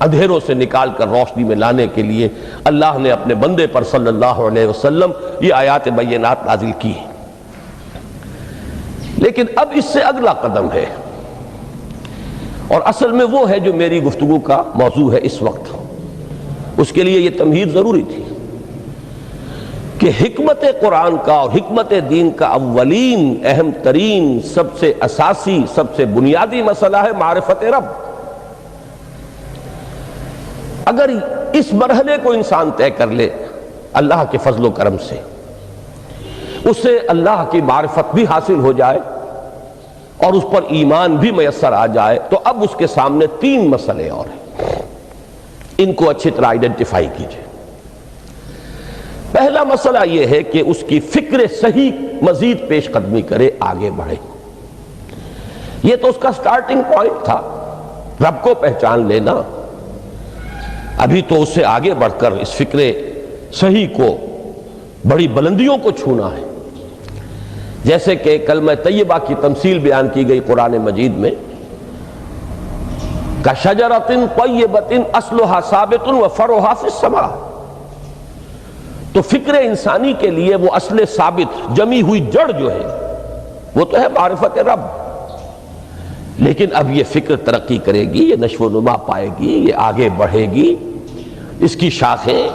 اندھیروں سے نکال کر روشنی میں لانے کے لیے اللہ نے اپنے بندے پر صلی اللہ علیہ وسلم یہ آیات بینات نازل کی ہیں۔ لیکن اب اس سے اگلا قدم ہے، اور اصل میں وہ ہے جو میری گفتگو کا موضوع ہے اس وقت۔ اس کے لیے یہ تمہید ضروری تھی کہ حکمت قرآن کا اور حکمت دین کا اولین، اہم ترین، سب سے اساسی، سب سے بنیادی مسئلہ ہے معرفت رب۔ اگر اس مرحلے کو انسان طے کر لے اللہ کے فضل و کرم سے، اس سے اللہ کی معرفت بھی حاصل ہو جائے اور اس پر ایمان بھی میسر آ جائے، تو اب اس کے سامنے تین مسئلے اور ہیں، ان کو اچھی طرح آئیڈینٹیفائی کیجئے۔ پہلا مسئلہ یہ ہے کہ اس کی فکر صحیح مزید پیش قدمی کرے، آگے بڑھے۔ یہ تو اس کا سٹارٹنگ پوائنٹ تھا، رب کو پہچان لینا۔ ابھی تو اس سے آگے بڑھ کر اس فکر صحیح کو، بڑی بلندیوں کو چھونا ہے۔ جیسے کہ کلمہ طیبہ کی تمثیل بیان کی گئی قرآن مجید میں، کَشَجَرَةٍ طَیِّبَةٍ أَصْلُهَا ثَابِتٌ وَفَرْعُهَا فِي السَّمَاءِ۔ تو فکر انسانی کے لیے وہ اصل ثابت، جمی ہوئی جڑ جو ہے وہ تو ہے معرفت رب۔ لیکن اب یہ فکر ترقی کرے گی، یہ نشو و نما پائے گی، یہ آگے بڑھے گی، اس کی شاخیں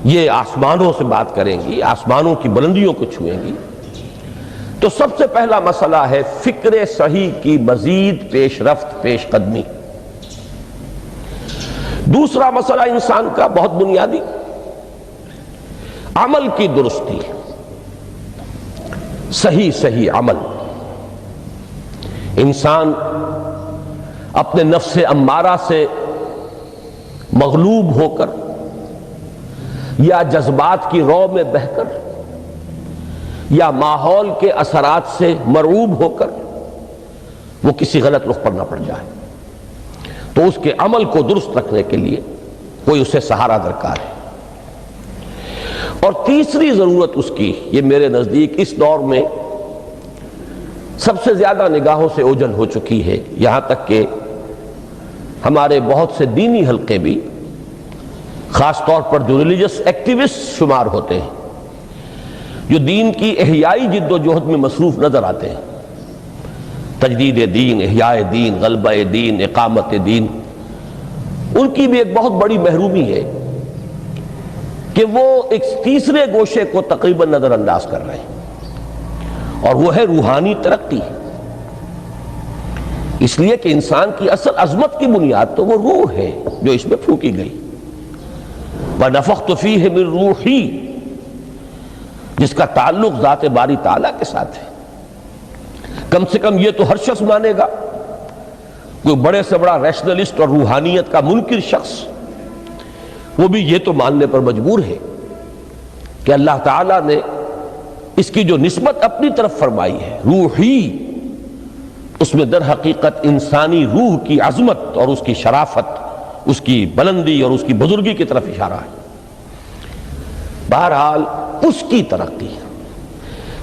یہ آسمانوں سے بات کریں گی، آسمانوں کی بلندیوں کو چھوئیں گی۔ تو سب سے پہلا مسئلہ ہے فکر صحیح کی مزید پیش رفت، پیش قدمی۔ دوسرا مسئلہ انسان کا بہت بنیادی، عمل کی درستی، صحیح عمل۔ انسان اپنے نفس امارہ سے مغلوب ہو کر یا جذبات کی رو میں بہہ کر یا ماحول کے اثرات سے مرعوب ہو کر وہ کسی غلط رخ پر نہ پڑ جائے، تو اس کے عمل کو درست رکھنے کے لیے کوئی اسے سہارا درکار ہے۔ اور تیسری ضرورت اس کی، یہ میرے نزدیک اس دور میں سب سے زیادہ نگاہوں سے اوجھل ہو چکی ہے، یہاں تک کہ ہمارے بہت سے دینی حلقے بھی، خاص طور پر جو ریلیجس ایکٹیوسٹ شمار ہوتے ہیں، جو دین کی احیائی جد و جہد میں مصروف نظر آتے ہیں، تجدید دین، احیاء دین، غلبہ دین، اقامت دین، ان کی بھی ایک بہت بڑی محرومی ہے کہ وہ ایک تیسرے گوشے کو تقریباً نظر انداز کر رہے ہیں، اور وہ ہے روحانی ترقی۔ اس لیے کہ انسان کی اصل عظمت کی بنیاد تو وہ روح ہے جو اس میں پھونکی گئی، وَنَفَخْتُ فِيهِ مِن رُوحِي، جس کا تعلق ذات باری تعالیٰ کے ساتھ ہے۔ کم سے کم یہ تو ہر شخص مانے گا، کوئی بڑے سے بڑا ریشنلسٹ اور روحانیت کا منکر شخص وہ بھی یہ تو ماننے پر مجبور ہے کہ اللہ تعالیٰ نے اس کی جو نسبت اپنی طرف فرمائی ہے، روحی، اس میں در حقیقت انسانی روح کی عظمت اور اس کی شرافت، اس کی بلندی اور اس کی بزرگی کی طرف اشارہ ہے۔ بہرحال اس کی ترقی،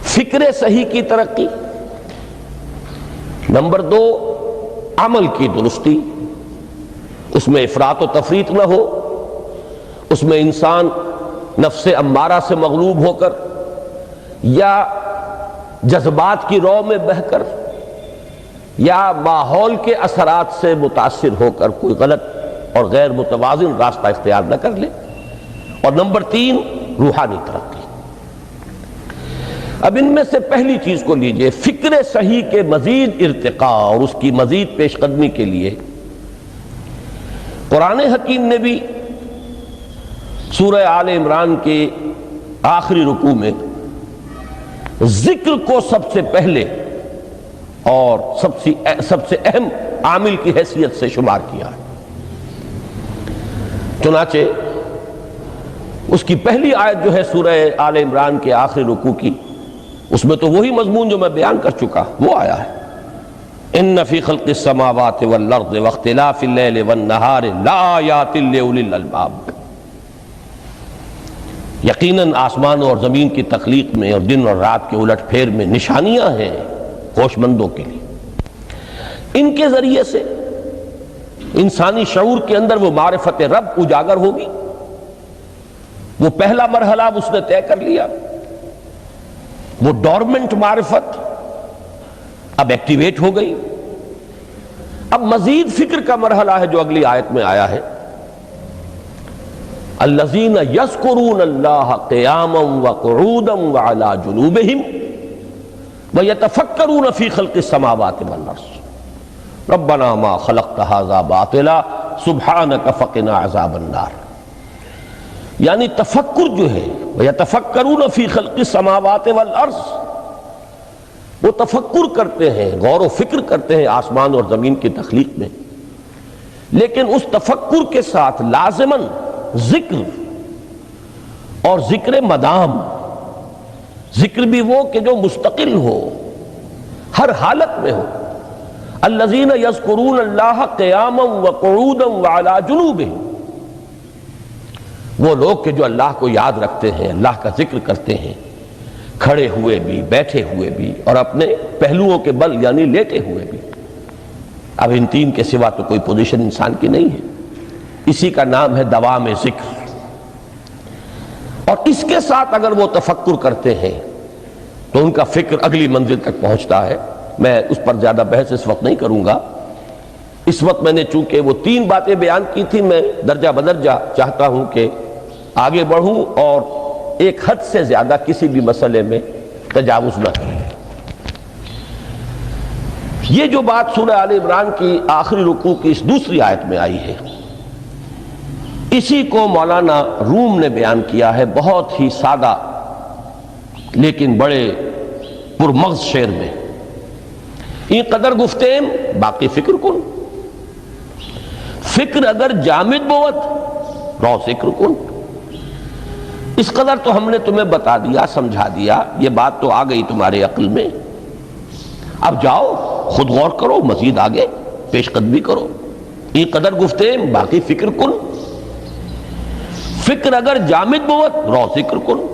فکر صحیح کی ترقی۔ نمبر دو، عمل کی درستی، اس میں افراط و تفریط نہ ہو، اس میں انسان نفس امارہ سے مغلوب ہو کر یا جذبات کی رو میں بہہ کر یا ماحول کے اثرات سے متاثر ہو کر کوئی غلط اور غیر متوازن راستہ اختیار نہ کر لے۔ اور نمبر تین، روحانی ترقی۔ اب ان میں سے پہلی چیز کو لیجئے، فکر صحیح کے مزید ارتقاء اور اس کی مزید پیش قدمی کے لیے قرآن حکیم نے بھی سورہ آل عمران کے آخری رکوع میں ذکر کو سب سے پہلے اور سب سے اہم عامل کی حیثیت سے شمار کیا ہے۔ چنانچہ اس کی پہلی آیت جو ہے سورہ آل عمران کے آخری رکوع کی، اس میں تو وہی مضمون جو میں بیان کر چکا وہ آیا ہے، ان فی خلق السماوات والارض واختلاف اللیل والنہار لآیات لأولی الالباب۔ یقیناً آسمان اور زمین کی تخلیق میں اور دن اور رات کے الٹ پھیر میں نشانیاں ہیں ہوش مندوں کے لیے۔ ان کے ذریعے سے انسانی شعور کے اندر وہ معرفت رب اجاگر ہوگی. وہ پہلا مرحلہ اب اس نے طے کر لیا. وہ ڈورمنٹ معرفت اب ایکٹیویٹ ہو گئی. اب مزید فکر کا مرحلہ ہے جو اگلی آیت میں آیا ہے. الذین یذکرون اللہ قیاما وقعودا وعلی جنوبہم ویتفکرون فی خلق السماوات والارض ربنا ما خلقت ھذا باطلا سبحانک فقنا عذاب النار. یعنی تفکر جو ہے ویتفکرون فی خلق السماوات والارض، وہ تفکر کرتے ہیں، غور و فکر کرتے ہیں آسمان اور زمین کی تخلیق میں، لیکن اس تفکر کے ساتھ لازماً ذکر، اور ذکر مدام، ذکر بھی وہ کہ جو مستقل ہو، ہر حالت میں ہو. الذین یذکرون اللہ قیاما وقعودا وعلی جنوبہم، وہ لوگ کہ جو اللہ کو یاد رکھتے ہیں، اللہ کا ذکر کرتے ہیں، کھڑے ہوئے بھی، بیٹھے ہوئے بھی، اور اپنے پہلوؤں کے بل یعنی لیٹے ہوئے بھی. اب ان تین کے سوا تو کوئی پوزیشن انسان کی نہیں ہے. اسی کا نام ہے دوام ذکر. اور اس کے ساتھ اگر وہ تفکر کرتے ہیں تو ان کا فکر اگلی منزل تک پہنچتا ہے. میں اس پر زیادہ بحث اس وقت نہیں کروں گا. اس وقت میں نے چونکہ وہ تین باتیں بیان کی تھی، میں درجہ بدرجہ چاہتا ہوں کہ آگے بڑھوں اور ایک حد سے زیادہ کسی بھی مسئلے میں تجاوز نہ کریں. یہ جو بات سورہ آل عمران کی آخری رکوع کی اس دوسری آیت میں آئی ہے، اسی کو مولانا روم نے بیان کیا ہے بہت ہی سادہ لیکن بڑے پرمغز شعر میں. این قدر گفتیم باقی فکر کن، فکر اگر جامد بوت رو ذکر کن. اس قدر تو ہم نے تمہیں بتا دیا، سمجھا دیا، یہ بات تو آ گئی تمہارے عقل میں. اب جاؤ خود غور کرو، مزید آگے پیش قدمی کرو. این قدر گفتیم باقی فکر کن، فکر اگر جامد بوت رو ذکر کن.